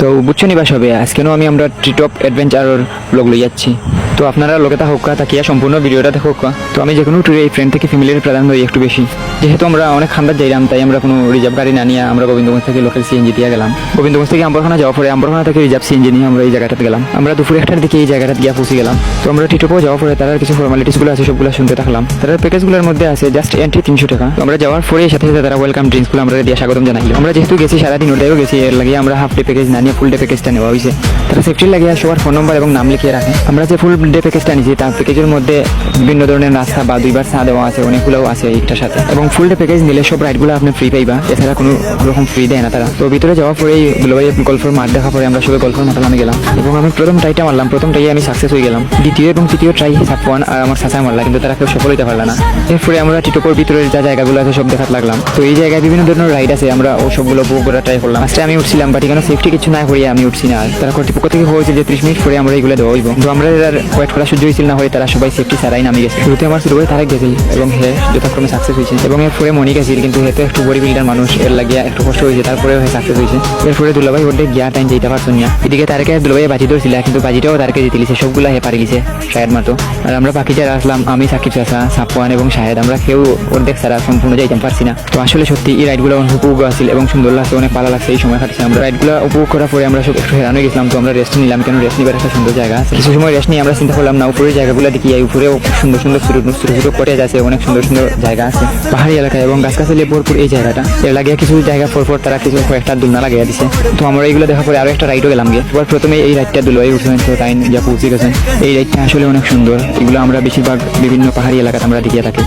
তো বুঝছো নিবা সবে আজকেও আমরা ট্রিটপ অ্যাডভেঞ্চারের ব্লগ লই যাচ্ছি। তো আপনারা লোকে হোক তাকিয়া সম্পূর্ণ ভিডিওটা দেখো। তো আমি যে কোনো ট্যুরে এই ফ্রেন্ড থেকে ফ্যামিলির প্রাধান্য দিই একটু বেশি, যেহেতু আমরা অনেক খান্দার যাইলাম তাই আমরা কোনো রিজার্ভ গাড়ি না নিয়ে আমরা গোবিন্দগঞ্জ থেকে লোকাল সিএনজি দিয়ে গেলাম। গোবিন্দগঞ্জ থেকে আম্বরখানা যাওয়ার পরে আম্বরখানা থেকে রিজার্ভ সিএনজি নিয়ে আমরা এই জায়গাটাতে গেলাম। আমরা দুপুর 1টার দিকে এই জায়গাটা গিয়ে পৌঁছে গেলাম। তো আমরা ট্রিটপও যাওয়ার পরে তার কিছু ফর্মালিটিসগুলো আছে সবগুলো শুনতে থাকলাম। তার প্যাকেজগুলোর মধ্যে আছে জাস্ট এন্ট্রি 300 টাকা। তো আমরা যাওয়ার পরে সাথে সাথে তারা ওয়েলকাম ড্রিঙ্কসগুলো আমরা দিয়ে স্বাগতম জানাইল। আমরা যেহেতু গেছি সারাদিন ওটাইও গেছি, এর লাগে আমরা হাফ ডে প্যাকেজ না নিয়ে ফুল ডে প্যাকেজটা নেওয়া হয়েছে। তারা সেফটির লাগে সবার ফোন নম্বর এবং নাম লিখিয়ে রাখে। আমরা যে ফুল ডে প্যাকেজটা নিয়েছি তার প্যাকেজের মধ্যে বিভিন্ন ধরনের নাস্তা বা 2বার চা দেওয়া আছে, অনেকগুলো আছে এইটার সাথে। এবং ফুল ডে প্যাকেজ নিলে সব রাইডগুলো আপনি ফ্রি পাইবা, এছাড়া কোনো রকম ফ্রি দেয় না তারা। তো ভিতরে যাওয়ার পরেই দুলাভাই গল্ফের মাঠ দেখা পরে আমরা সবাই গল্ফের মাঠে নামে গেলাম এবং আমি প্রথম ট্রাইটা মারলাম। প্রথম ট্রাইয়ে আমি সাকসেস হয়ে গেলাম। দ্বিতীয় এবং তৃতীয় ট্রাই সাফওয়ান আর আমার চাচা মারলা, কিন্তু তারা কেউ সফল হতে পারল না। এরপরে আমরা টিটপোর ভিতরের যা জায়গাগুলো আছে সব দেখাতে লাগলাম। তো এই জায়গায় বিভিন্ন ধরনের রাইড আছে, আমরা ও সবগুলো বুক করা ট্রাই করলাম। আজকে আমি উঠছিলাম, বাট এখানে সেফটি কিছু না করিয়ে আমি উঠছি না। আর তারা কর্তৃপক্ষ থেকে হয়েছে যে 30 মিনিট পরে আমরা এগুলো দেওয়া হইব। তো আমরা ওয়েট করা সহ্য হয়েছিল না হয়ে তারা সবাই সেফটি ছাড়াই নামে গেছে। শুরুতে আমার শুরু করে তারেক গেছিল এবং হে যথাক্রমে সাকসেস হয়েছে। এবং এরপরে মনি গেছিল, কিন্তু হেতে একটু বডি বিল্ডার মানুষ, এর লাগিয়া একটু কষ্ট হয়েছে, তারপরেও হে সাকসেস হয়েছে। এরপরে দুলাভাই ওদের গিয়া টাইম যেতে পারছেন না। এদিকে তারকে দুলাভাই বাজি ধরছিল, কিন্তু বাজিটাও তারকে জিতে লিছে, সবগুলা হে পারি লিছে শাহেদ মাতো। আর আমরা বাকি যারা আসলাম, আমি সাকিব চাচা, সাফওয়ান এবং শাহেদ, আমরা কেউ অর্ধেক ছাড়া সম্পূর্ণ যাইতে পারছি না। তো আসলে সত্যি এই রাইডগুলো অনেক উপভোগ আসছিল এবং সুন্দর লাগছে, অনেক ভালো লাগছে। এই সময় কাটছে আমরা রাইডগুলো উপভোগ করার পরে আমরা সব একটু হেরান হয়ে গেছিলাম। তো আমরা রেস্ট নিলাম, কেন রেস্ট নিবার একটা সুন্দর জায়গা আছে। কিছু সময় রেস্ট নিয়ে আমরা চিন্তা করলাম না উপরের জায়গাগুলো দেখি, উপরেও সুন্দর সুন্দর ছোট ছোট কটেজ আছে, অনেক সুন্দর সুন্দর জায়গা আছে পাহাড়ি এলাকায় এবং গাছগাছালি ভরপুর এই জায়গাটা। এর লাগিয়ে কিছু জায়গা পরপর তারা কিছু কয়েকটা দুলনা লাগিয়ে দিছে। তো আমরা এইগুলো দেখার পরে আরো একটা রাইডও গেলাম গিয়ে। এবার প্রথমে এই রাইডটা দুলাই উঠছেন, তো তাই যা পৌঁছে গেছেন। এই রাইডটা আসলে অনেক সুন্দর। এগুলো আমরা বেশিরভাগ বিভিন্ন পাহাড়ি এলাকাতে আমরা দেখিয়ে থাকি।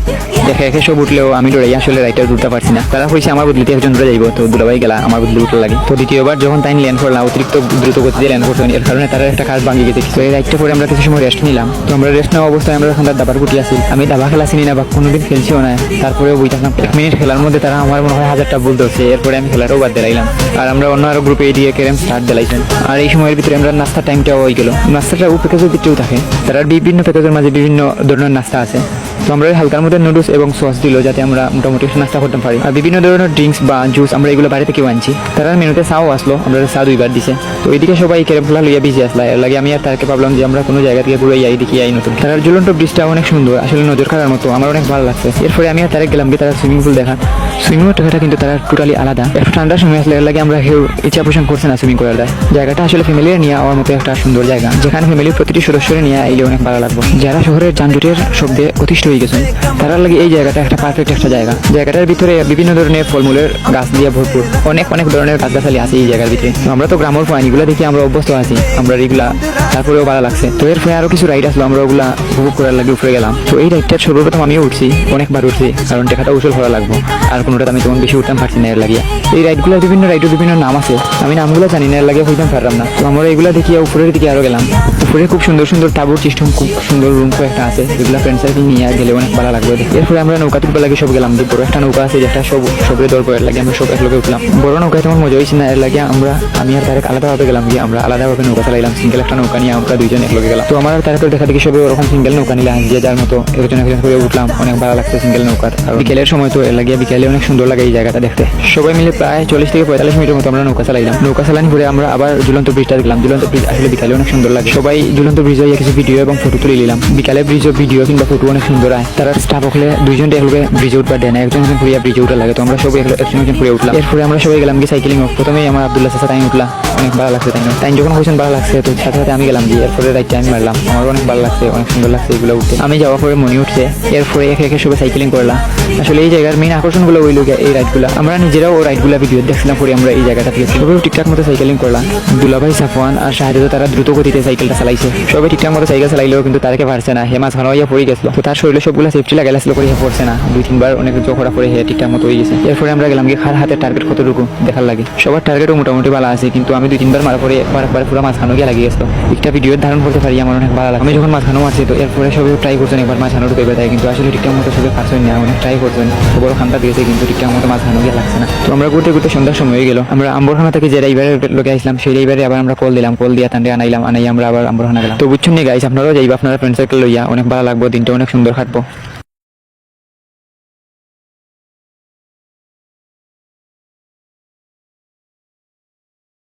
দেখে একে সব উঠলেও আমি ডরাই আসলে রাইডটা উঠতে পারছি না। তারা কইছে আমার বদলিতে একজন ধরে যাইব, তো দুলাভাই গেলা আমার বদলি উঠতে লাগে। তো দ্বিতীয়বার যখন তাই ল্যান্ড করলাম, অতিরিক্ত দ্রুত গতিতে ল্যান্ড করছেন, এর কারণে তারা একটা কাজ ভাঙিয়ে গেছে। তো এই রাইডটা পরে আমরা কিছু সময় রেস্ট নিলাম। তো আমরা রেস্ট নেওয়া অবস্থায় আমরা ওখানকার দাবার গুটি আসি। আমি দাবা খেলা চিনি না বা কোনোদিন খেলছিও না, তারপরেও বই থাকলাম। 1 মিনিট খেলার মধ্যে তারা আমার মনে হয় 1000টা ভুল ধরছে। এরপরে আমি খেলাটাও বাদ দিলাম। আর আমরা অন্য আরো গ্রুপে দিয়ে ক্যারেম স্টার্ট দিলাইছেন। আর এই সময়ের ভিতরে আমরা নাস্তার টাইমটাও হয়ে গেল। নাস্তাটা ও প্যাকেজের ভিতরেও থাকে, তারা বিভিন্ন প্যাকেজের মাঝে বিভিন্ন ধরনের নাস্তা আছে। তো আমরা হালকার মধ্যে নুডলস এবং সস দিল যাতে আমরা মোটামুটি নাস্তা করতে পারি। আর বিভিন্ন ধরনের ড্রিঙ্কস বা জুস আমরা এগুলো বাইরে থেকেও আনছি। তারা মেনুতে চাও আসলো, আমরা চা 2বার দিছে। তো এইদিকে সবাই ক্যারেম খেলা লইয়া বিজি আসলা। এর লাগে আমি আর তারকে ভাবলাম যে আমরা কোনো জায়গা থেকে ঘুরে যাই, দেখি আই নতুন। তার ঝুলন্ত ব্রিজটা অনেক সুন্দর, আসলে নজর কাড়ার মতো, আমার অনেক ভালো লাগছে। এরপরে আমি আর তারেক গেলাম কি তারা সুইমিং পুল দেখা। সুইমিং টাকাটা কিন্তু তারা টোটালি আলাদা। একটু ঠান্ডার সময় আসলে এর লাগে আমরা কেউ ইচ্ছা পোষণ করছে না সুইমিং করার জায়গাটা। আসলে ফ্যামিলির নিয়ে আমার মতো একটা সুন্দর জায়গা, যেখানে ফ্যামিলির প্রতিটি সদস্যের নিয়ে আইলে অনেক ভালো লাগবে। যারা শহরের যানজটের শব্দে অতিষ্ঠ হয়ে গেছেন তারা লাগে এই জায়গাটা একটা পারফেক্ট একটা জায়গা। জায়গাটার ভিতরে বিভিন্ন ধরনের ফলমূলের গাছ দিয়ে ভরপুর, অনেক অনেক ধরনের গাছগাছালি আছে এই জায়গার ভিতরে। আমরা তো গ্রামের পানি এগুলো দেখে আমরা অভ্যস্ত আছি, আমরা এগুলা তারপরেও ভালো লাগছে। তো এরপরে আরো কিছু রাইড আসলো, আমরা ওগুলা উপভোগ করার লাগে উপরে গেলাম। তো এই রাইডটার সর্বপ্রথম আমিও উঠছি, অনেকবার উঠছি, কারণ টাকাটা উসুল করা লাগবো। আর কোনোটা আমি তেমন বেশি উঠতাম পারছি না এর লাগিয়া। এই রাইডগুলো বিভিন্ন রাইডের বিভিন্ন নাম আছে, আমি নামগুলো জানি না, এর লাগে হইতাম পারলাম না। তো আমরা এগুলা দেখিয়ে উপরের দিকে আরো গেলাম। উপরে খুব সুন্দর সুন্দর তাবুর সিস্টেম, খুব সুন্দর রুম একটা আছে, যেগুলো ফ্রেন্ড সার্কেল নিয়ে গেলে অনেক ভালো লাগবে। এরপরে আমরা নৌকা তুলবার লাগে সব গেলাম। বড় একটা নৌকা আছে যেটা সবের দরকার লাগে, আমরা সব একলগে উঠলাম। বড় নৌকায় তেমন মজা হয়েছে না, এর লাগে আমি আর তারেক আলাদাভাবে গেলাম গিয়ে আমরা আলাদাভাবে নৌকা চালাইলাম। সিঙ্গেল একটা নৌকা নিয়ে আমরা দুইজন একলগে গেলাম। তো আমার আর তারেকের দেখা দেখি সবে ওরকম সিঙ্গেল নৌকা নিলাম, যে যার মতো একজন করে উঠলাম। অনেক ভালো লাগছে সিঙ্গেল নৌকার। আর বিকেলের সময় তো এর লাগে বিকেলে অনেক সুন্দর লাগে এই জায়গাটা দেখতে। সবাই মিলে প্রায় 40 থেকে 45 মিনিটের মতো আমরা নৌকা চালাইলাম। নৌকা চালানি করে আমরা আবার ঝুলন্ত ব্রিজটা দেখলাম। ঝুলন্ত ব্রিজ আসলে বিকালে অনেক সুন্দর লাগে। সবাই ঝুলন্ত ব্রিজ হয়ে কিছু ভিডিও এবং ফটো তুলে নিলাম। বিকালে ব্রিজের ভিডিও কিংবা ফটো অনেক সুন্দর হয়। তারা স্টাফ হলে দুইজন একলগে ব্রিজে উঠবার দেয় না, একজন ঘুরিয়া ব্রিজে উঠা লাগে। তো আমরা সবাই একজন ঘুরে উঠলাম। এরপরে আমরা সবাই গেলাম গিয়ে সাইকেলিং। প্রথমেই আমার আব্দুল্লাহ চাচা তাই উঠলাম, অনেক ভালো লাগছে। তাই যখন হয়েছেন ভালো লাগছে, তো সাথে সাথে আমি গেলাম গিয়ে। এরপরে রাইডটা আমি মারলাম, আমার অনেক ভালো লাগছে, অনেক সুন্দর লাগছে এগুলো উঠতে। আমি যাওয়ার পরে মনে উঠছে। এরপরে একে একে সবাই সাইকেলিং করলাম। আসলে এই জায়গার মেইন আকর্ষণগুলো ওই লোক এই রাইডগুলো। আমরা নিজেরাও ও রাইডগুলো ভিডিও দেখছিলাম পরে আমরা এই জায়গাটা থেকে সবাই ঠিকঠাক মতো সাইকেলিং করলাম। দুলাভাই, সাফওয়ান আর শাহেদ তারা দ্রুত গতিতে সাইকেলটা চালাইছে। সবাই ঠিকঠাক মতো সাইকেল চালাইলেও কিন্তু তারকে পারছে না। হেমা ছাড়া হইয়া পড়ে গেছিল। তো তার শরীরে সবগুলো সেফটি লাগাইছিল করে পড়ছে না, 2-3 বার অনেক জোড়া পরে ঠিকঠাক মতো হয়ে গেছে। এরপরে আমরা গেলাম গিয়ে খার হাতের টার্গেট কতটুকু দেখার লাগে। সবার টার্গেটও মোটামুটি ভালো আছে, কিন্তু আমি 2-3 বার মারার পরে একবার পুরো মাঝখানো গিয়ে লাগিয়ে গেছিল। একটা ভিডিও ধারণ করতে পারি আমার অনেক ভালো লাগে। আমি যখন মাঝখানো মারছি, তো এরপরে সবাই ট্রাই করছেন একবার মাঝখানো ঢুকে দেয়, কিন্তু আসলে ঠিকঠাক মতো সবাই পারছেন না। অনেক ট্রাই করছেন, বড় খানটা দিয়েছে, কিন্তু ঠিকঠাক মতো মাঝখানো গিয়ে লাগছে না। তো আমরা ঘুরতে ঘুরতে সন্ধ্যার সময় হয়ে গেল। আমরা আম্বরখানা থেকে যে রাইবারের লোকে আসলাম, সেই রাইবারে আবার আমরা কল দিলাম। কল দিয়ে তান্ডে আনাই আমরা আবার আম্বরখানা গেলাম। তো বুঝছেন নি গাইস, আপনারাও যাইবা আপনারা ফ্রেন্ড সার্কেল লইয়া, অনেক ভালো লাগবে, দিনটা অনেক সুন্দর কাটবো।